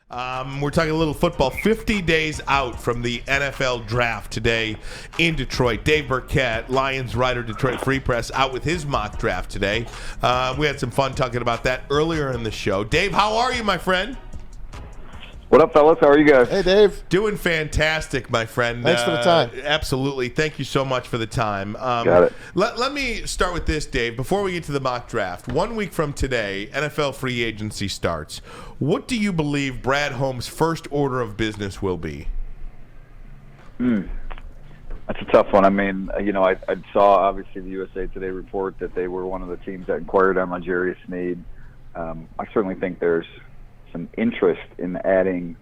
We're talking a little football. 50 days out from the NFL draft today in Detroit. Dave Birkett, Lions writer, Detroit Free Press, out with his mock draft today. We had some fun talking about that earlier in the show. Dave, how are you, my friend? What up, fellas? How are you guys? Hey, Dave. Doing fantastic, my friend. Thanks for the time. Absolutely. Thank you so much for the time. Got it. Let me start with this, Dave. Before we get to the mock draft, 1 week from today, NFL free agency starts. What do you believe Brad Holmes' first order of business will be? That's a tough one. I mean, I saw, obviously, the USA Today report that they were one of the teams that inquired on L'Jarius Sneed. I certainly think there's some interest in adding,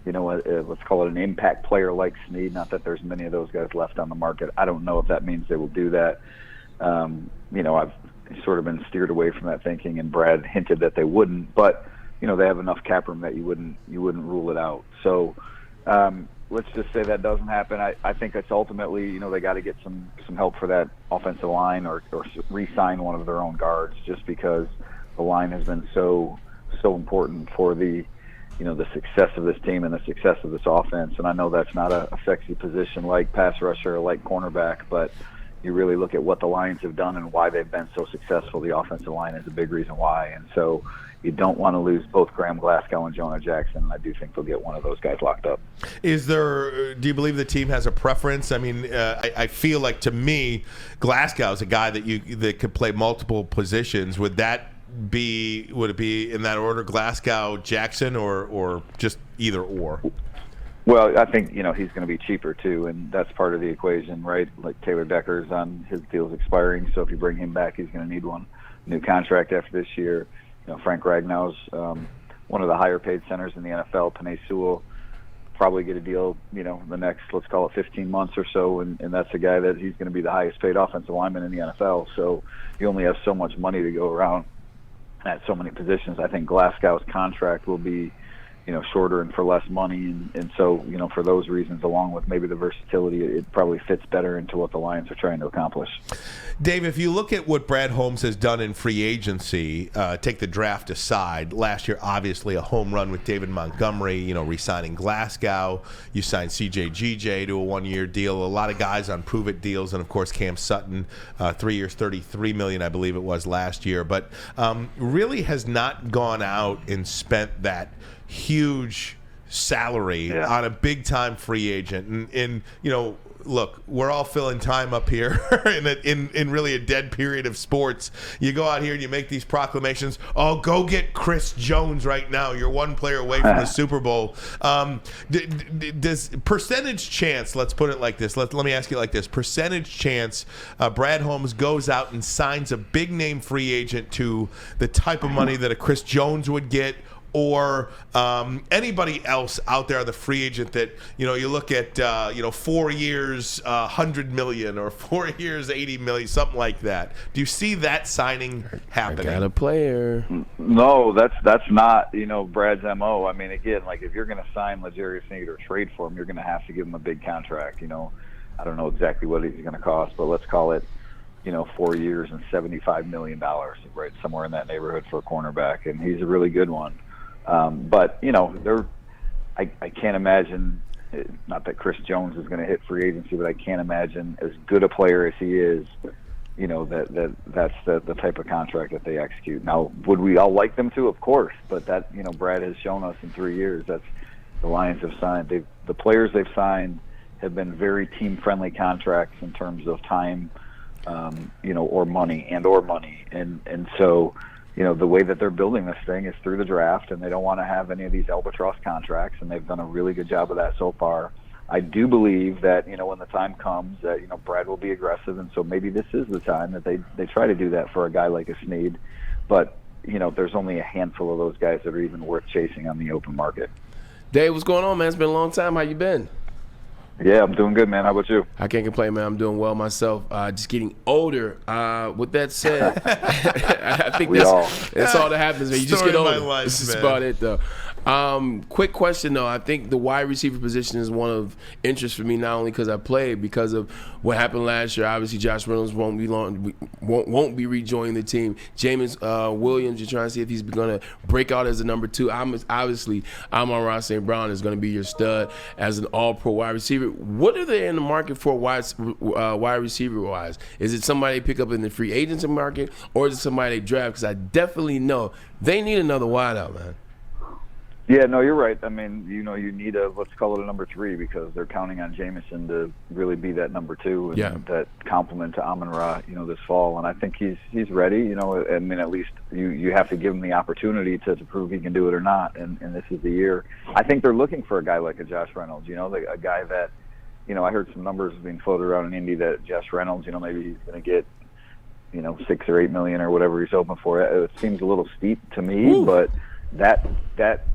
let's call it an impact player like Sneed. Not that there's many of those guys left on the market. I don't know if that means they will do that. I've sort of been steered away from that thinking, and Brad hinted that they wouldn't. But they have enough cap room that you wouldn't rule it out. So let's just say that doesn't happen. I think it's ultimately, they got to get some help for that offensive line or re-sign one of their own guards, just because the line has been so important for the success of this team and the success of this offense. And I know that's not a sexy position like pass rusher or like cornerback, but you really look at what the Lions have done and why they've been so successful. The offensive line is a big reason why. And so you don't want to lose both Graham Glasgow and Jonah Jackson. And I do think they'll get one of those guys locked up. Do you believe the team has a preference? I mean, I feel like, to me, Glasgow is a guy that could play multiple positions. Would it be in that order, Glasgow, Jackson, or just either or? Well, I think, he's going to be cheaper too, and that's part of the equation, right? Like Taylor Decker's on his deal's expiring, so if you bring him back, he's going to need one new contract after this year. Frank Ragnow's one of the higher paid centers in the NFL. Penei Sewell probably get a deal, the next, let's call it 15 months or so, and that's a guy that he's going to be the highest paid offensive lineman in the NFL. So you only have so much money to go around at so many positions. I think Glasgow's contract will be, shorter and for less money. And so, for those reasons, along with maybe the versatility, it probably fits better into what the Lions are trying to accomplish. Dave, if you look at what Brad Holmes has done in free agency, take the draft aside, last year, obviously a home run with David Montgomery, re-signing Glasgow. You signed C.J. G.J. to a one-year deal. A lot of guys on prove-it deals. And, of course, Cam Sutton, 3 years, $33 million, I believe it was last year. But really has not gone out and spent that huge salary on a big-time free agent. And look, we're all filling time up here in really a dead period of sports. You go out here and you make these proclamations, go get Chris Jones right now. You're one player away from the Super Bowl. Does percentage chance, let's put it like this, let me ask you like this, percentage chance Brad Holmes goes out and signs a big-name free agent to the type of money that a Chris Jones would get, or anybody else out there, the free agent that, you look at, 4 years, $100 million, or 4 years, $80 million, something like that. Do you see that signing happening? I got a player. No, that's not, Brad's MO. I mean, again, like if you're going to sign L'Jarius Sneed or trade for him, you're going to have to give him a big contract. I don't know exactly what he's going to cost, but let's call it, 4 years and $75 million, right, somewhere in that neighborhood for a cornerback, and he's a really good one. But I can't imagine, not that Chris Jones is going to hit free agency, but I can't imagine, as good a player as he is, that's the type of contract that they execute. Now, would we all like them to? Of course, but that, Brad has shown us in 3 years, that's the Lions have signed. The players they've signed have been very team-friendly contracts in terms of time, or money. And so, the way that they're building this thing is through the draft, and they don't want to have any of these albatross contracts, and they've done a really good job of that so far. I do believe that, when the time comes that, Brad will be aggressive, and so maybe this is the time that they try to do that for a guy like a Sneed. But, there's only a handful of those guys that are even worth chasing on the open market. Dave, what's going on, man? It's been a long time. How you been? Yeah, I'm doing good, man. How about you? I can't complain, man. I'm doing well myself. Just getting older. With that said, I think that's all that happens, man. You just get older. Life, this is man. about it, though. Quick question though. I think the wide receiver position is one of interest for me, not only because I played, because of what happened last year. Obviously, Josh Reynolds won't be rejoining the team. Jameis Williams, you're trying to see if he's going to break out as a number 2. Obviously, Amon-Ra St. Brown is going to be your stud as an all-pro wide receiver. What are they in the market for wide receiver-wise? Is it somebody they pick up in the free agency market, or is it somebody they draft? Because I definitely know they need another wideout, man. Yeah, no, you're right. I mean, you need let's call it a number 3, because they're counting on Jamison to really be that number 2 and that complement to Amon-Ra, this fall. And I think he's ready. I mean, at least you have to give him the opportunity to prove he can do it or not. And this is the year. I think they're looking for a guy like a Josh Reynolds. A guy that, I heard some numbers being floated around in Indy that Josh Reynolds, maybe he's going to get, $6 or $8 million or whatever he's hoping for. It seems a little steep to me, Ooh. but that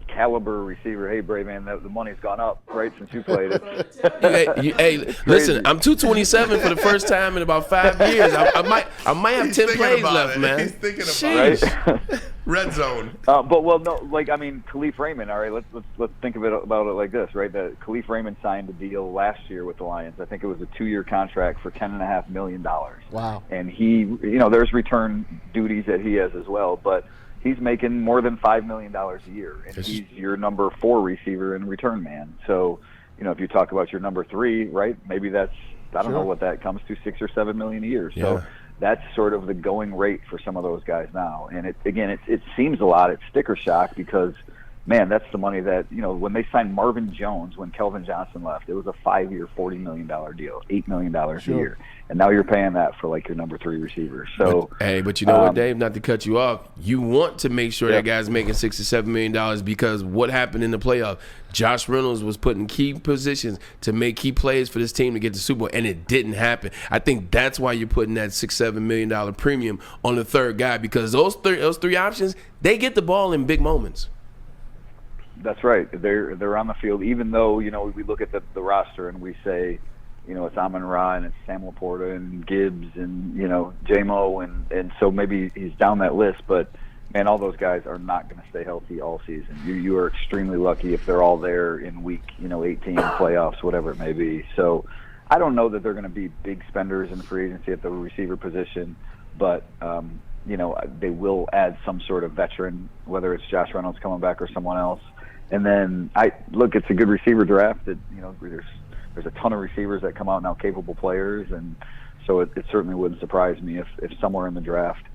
caliber receiver, hey, Brave Man, the money's gone up, right, since you played it. Hey, listen, I'm 227 for the first time in about 5 years. I might have 10 plays left, man. He's thinking about it. Red zone. Khalif Raymond. All right, let's think about it like this, right? That Khalif Raymond signed a deal last year with the Lions. I think it was a 2-year contract for $10.5 million. Wow. And he, there's return duties that he has as well, but he's making more than $5 million a year, and he's your number 4 receiver and return man. So, if you talk about your number 3, right, maybe that's, I don't know what that comes to, $6 or $7 million a year. So that's sort of the going rate for some of those guys now. And it seems a lot. It's sticker shock because, man, that's the money that, when they signed Marvin Jones, when Kelvin Johnson left, it was a 5-year, $40 million deal, $8 million a year. And now you're paying that for your number 3 receiver. So, but you know what, Dave? Not to cut you off, you want to make sure that guy's making $6 or $7 million, because what happened in the playoff? Josh Reynolds was put in key positions to make key plays for this team to get the Super Bowl, and it didn't happen. I think that's why you're putting that $6-7 million premium on the third guy, because those three options, they get the ball in big moments. That's right. They're on the field, even though we look at the roster and we say, it's Amon-Ra and it's Sam Laporta and Gibbs and J-Mo and so maybe he's down that list, but man, all those guys are not going to stay healthy all season. You are extremely lucky if they're all there in week 18 playoffs, whatever it may be. So I don't know that they're going to be big spenders in free agency at the receiver position, but they will add some sort of veteran, whether it's Josh Reynolds coming back or someone else. And then it's a good receiver draft. That there's a ton of receivers that come out now, capable players, and so it certainly wouldn't surprise me if somewhere in the draft,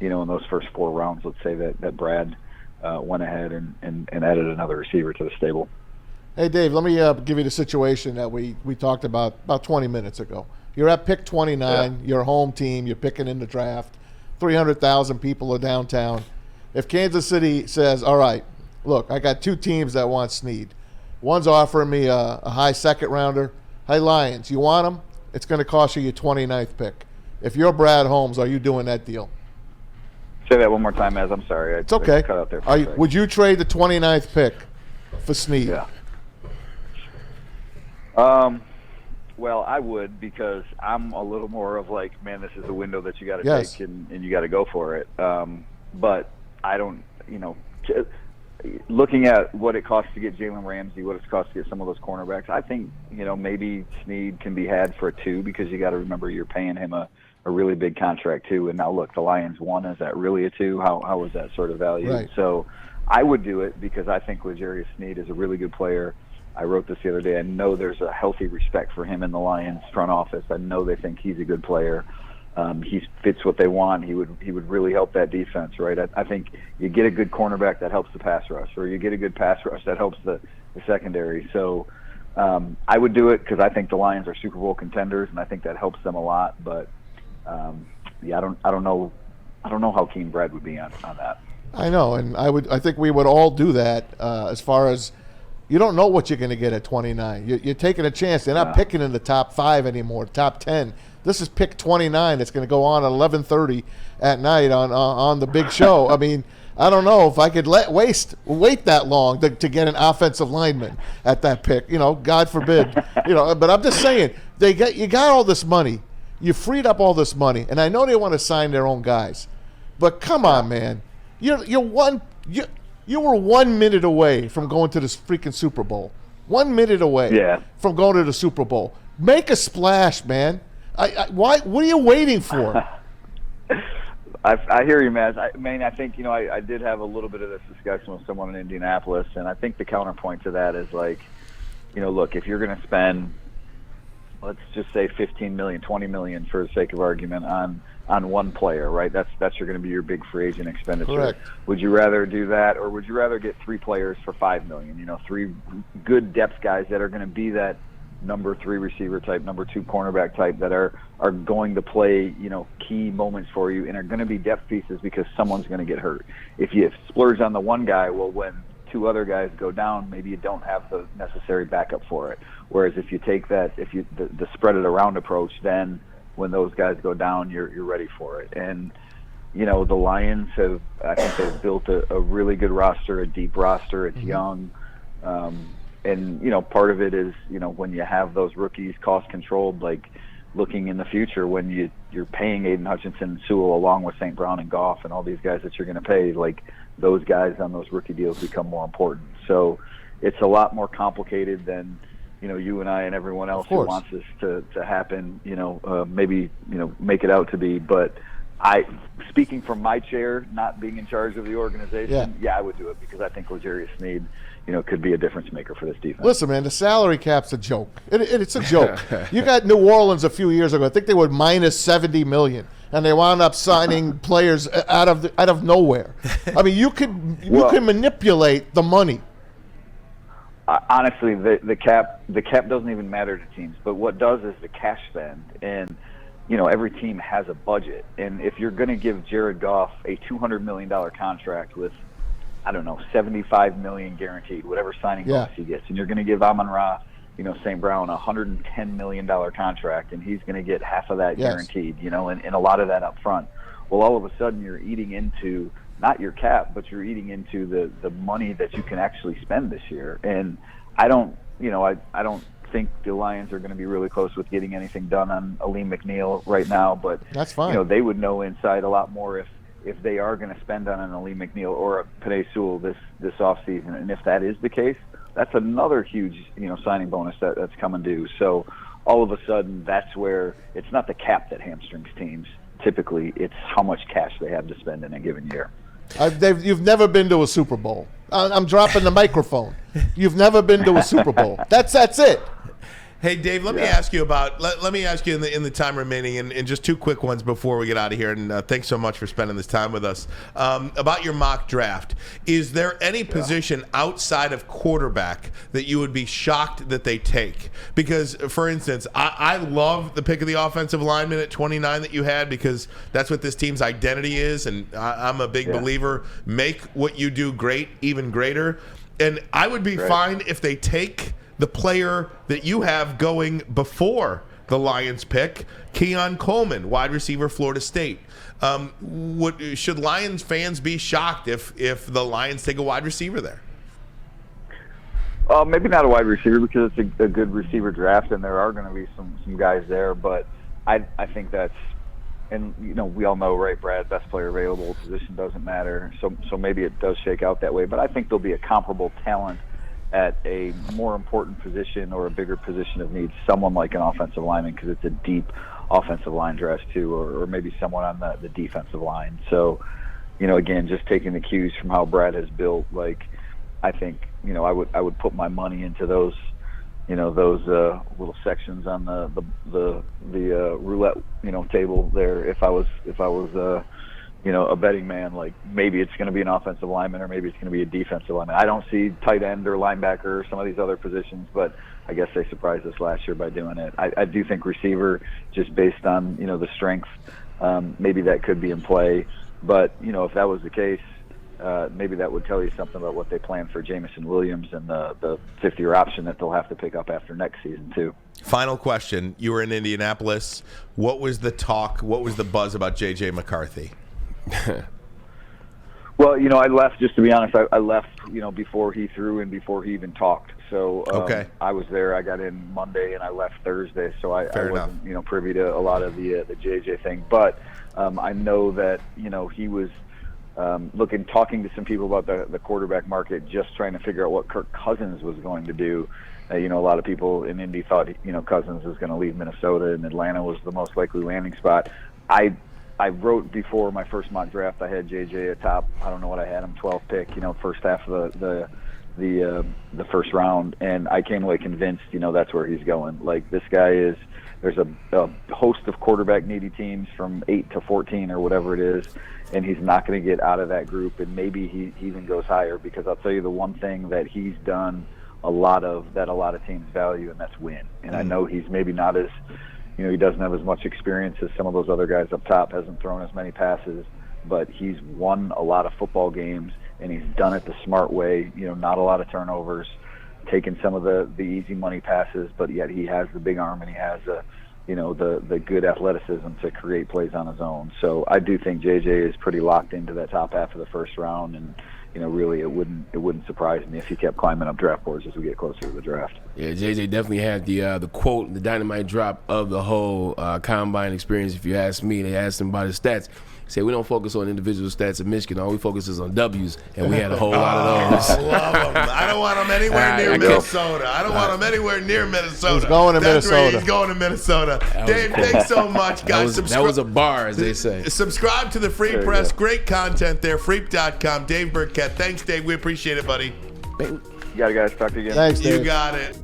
in those first 4 rounds, let's say that Brad went ahead and added another receiver to the stable. Hey, Dave, let me give you the situation that we talked about 20 minutes ago. You're at pick 29, your home team, you're picking in the draft, 300,000 people are downtown. If Kansas City says, all right, look, I got 2 teams that want Snead. One's offering me a high second rounder. Hey, Lions, you want him? It's going to cost you your 29th pick. If you're Brad Holmes, are you doing that deal? Say that one more time, Az. I'm sorry. It's okay. I cut out there would you trade the 29th pick for Snead? Yeah. Well, I would, because I'm a little more of man, this is a window that you got to take and you got to go for it. But I don't, looking at what it costs to get Jalen Ramsey, what it costs to get some of those cornerbacks, I think, maybe Snead can be had for a 2, because you got to remember you're paying him a really big contract too. And now look, the Lions 1, is that really a 2? How is that sort of valued? Right. So I would do it, because I think L'Jarius Snead is a really good player. I wrote this the other day. I know there's a healthy respect for him in the Lions front office. I know they think he's a good player. He fits what they want. He would really help that defense, right? I think you get a good cornerback that helps the pass rush, or you get a good pass rush that helps the secondary. So I would do it, because I think the Lions are Super Bowl contenders, and I think that helps them a lot. But I don't know how keen Brad would be on that. I know, and I think we would all do that. As far as, you don't know what you're going to get at 29. You're taking a chance. They're not picking in the top 5 anymore, top 10. This is pick 29. It's going to go on at 11:30 at night on the big show. I mean, I don't know if I could wait that long to get an offensive lineman at that pick. God forbid. But I'm just saying, you got all this money. You freed up all this money, and I know they want to sign their own guys. But come on, man. You're You were 1 minute away from going to this freaking Super Bowl. 1 minute away from going to the Super Bowl. Make a splash, man. Why? What are you waiting for? I hear you, man. I think, I did have a little bit of this discussion with someone in Indianapolis, and I think the counterpoint to that is like, look, if you're going to spend, let's just say $15 million, $20 million for the sake of argument on one player, right? That's going to be your big free agent expenditure. Correct. Would you rather do that, or would you rather get 3 players for $5 million? 3 good depth guys that are going to be that number 3 receiver type, number 2 cornerback type that are going to play, key moments for you and are going to be depth pieces because someone's going to get hurt. If you splurge on the one guy, well, when 2 other guys go down, maybe you don't have the necessary backup for it. Whereas if you take that, the spread it around approach, then when those guys go down, you're ready for it. And the Lions I think they've built a really good roster, a deep roster. It's young. And, part of it is, when you have those rookies cost controlled, like looking in the future when you're paying Aiden Hutchinson and Sewell along with St. Brown and Goff and all these guys that you're going to pay, like those guys on those rookie deals become more important. So it's a lot more complicated than, you and I and everyone else who wants this to happen, maybe, make it out to be. But speaking from my chair, not being in charge of the organization, I would do it because I think L'Jarius Sneed, could be a difference maker for this defense. Listen, man, the salary cap's a joke. It's a joke. You got New Orleans a few years ago. I think they were minus $70 million, and they wound up signing players out of nowhere. I mean, you can manipulate the money. Honestly, the cap doesn't even matter to teams, but what does is the cash spend. And every team has a budget, and if you're going to give Jared Goff a $200 million contract with, I don't know, $75 million guaranteed, whatever signing bonus he gets, and you're going to give Amon-Ra, St. Brown a $110 million contract, and he's going to get half of that guaranteed, and a lot of that up front. Well, all of a sudden you're eating into not your cap, but you're eating into the money that you can actually spend this year. And I don't think the Lions are going to be really close with getting anything done on Aleem McNeil right now, but that's fine. They would know inside a lot more if they are going to spend on an Aleem McNeil or a Penei Sewell this offseason. And if that is the case, that's another huge signing bonus that's coming due. So all of a sudden, that's where it's not the cap that hamstrings teams. Typically, it's how much cash they have to spend in a given year. You've never been to a Super Bowl. I'm dropping the microphone. You've never been to a Super Bowl. That's it. Hey, Dave, let me ask you in the time remaining, and just 2 quick ones before we get out of here, and thanks so much for spending this time with us, about your mock draft. Is there any position outside of quarterback that you would be shocked that they take? Because, for instance, I love the pick of the offensive lineman at 29 that you had, because that's what this team's identity is, and I'm a big believer, make what you do great even greater. And I would be fine if they take the player that you have going before the Lions pick, Keon Coleman, wide receiver, Florida State. Should Lions fans be shocked if the Lions take a wide receiver there? Maybe not a wide receiver because it's a good receiver draft, and there are going to be some guys there. But I think that's, and we all know, right, Brad, best player available, position doesn't matter. So maybe it does shake out that way. But I think there'll be a comparable talent at a more important position or a bigger position of need, someone like an offensive lineman, because it's a deep offensive line draft too, or maybe someone on the defensive line. So, again, just taking the cues from how Brad has built, like, I think, I would put my money into those, those little sections on the roulette, table there. If I was a betting man, like maybe it's going to be an offensive lineman or maybe it's going to be a defensive lineman. I don't see tight end or linebacker or some of these other positions, but I guess they surprised us last year by doing it. I do think receiver, just based on, the strength, maybe that could be in play. But, if that was the case, maybe that would tell you something about what they plan for Jamison Williams and the fifth-year option that they'll have to pick up after next season too. Final question. You were in Indianapolis. What was the talk? What was the buzz about J.J. McCarthy? Well, I left, just to be honest, I left, before he threw and before he even talked. So I was there. I got in Monday and I left Thursday. So I wasn't, privy to a lot of the JJ thing. But I know that, he was talking to some people about the quarterback market, just trying to figure out what Kirk Cousins was going to do. A lot of people in Indy thought, Cousins was going to leave Minnesota, and Atlanta was the most likely landing spot. I wrote before my first mock draft, I had JJ at top. I don't know what I had him, 12th pick, first half of the first round, and I came away convinced, that's where he's going. Like, this guy is. There's a host of quarterback needy teams from 8 to 14 or whatever it is, and he's not going to get out of that group, and maybe he even goes higher, because I'll tell you the one thing that he's done a lot of teams value, and that's win. And I know he's maybe not as, he doesn't have as much experience as some of those other guys up top, hasn't thrown as many passes, but he's won a lot of football games, and he's done it the smart way, not a lot of turnovers, taking some of the easy money passes, but yet he has the big arm, and he has the good athleticism to create plays on his own. So I do think JJ is pretty locked into that top half of the first round, and really it wouldn't surprise me if he kept climbing up draft boards as we get closer to the draft. Yeah, JJ definitely had the quote, the dynamite drop of the whole combine experience. If you ask me, they asked him about his stats. Say we don't focus on individual stats in Michigan. All we focus is on W's, and we had a whole lot of those. I love him. I don't want him anywhere near Minnesota. I don't want him anywhere near Minnesota. He's going to That's Minnesota. Where he's going to Minnesota. Dave, thanks so much, guys. That was a bar, as they say. Subscribe to the Free Press. Great content there. Freep.com. Dave Birkett. Thanks, Dave. We appreciate it, buddy. You got it, guys. Talk to you again. Thanks, Dave. You got it.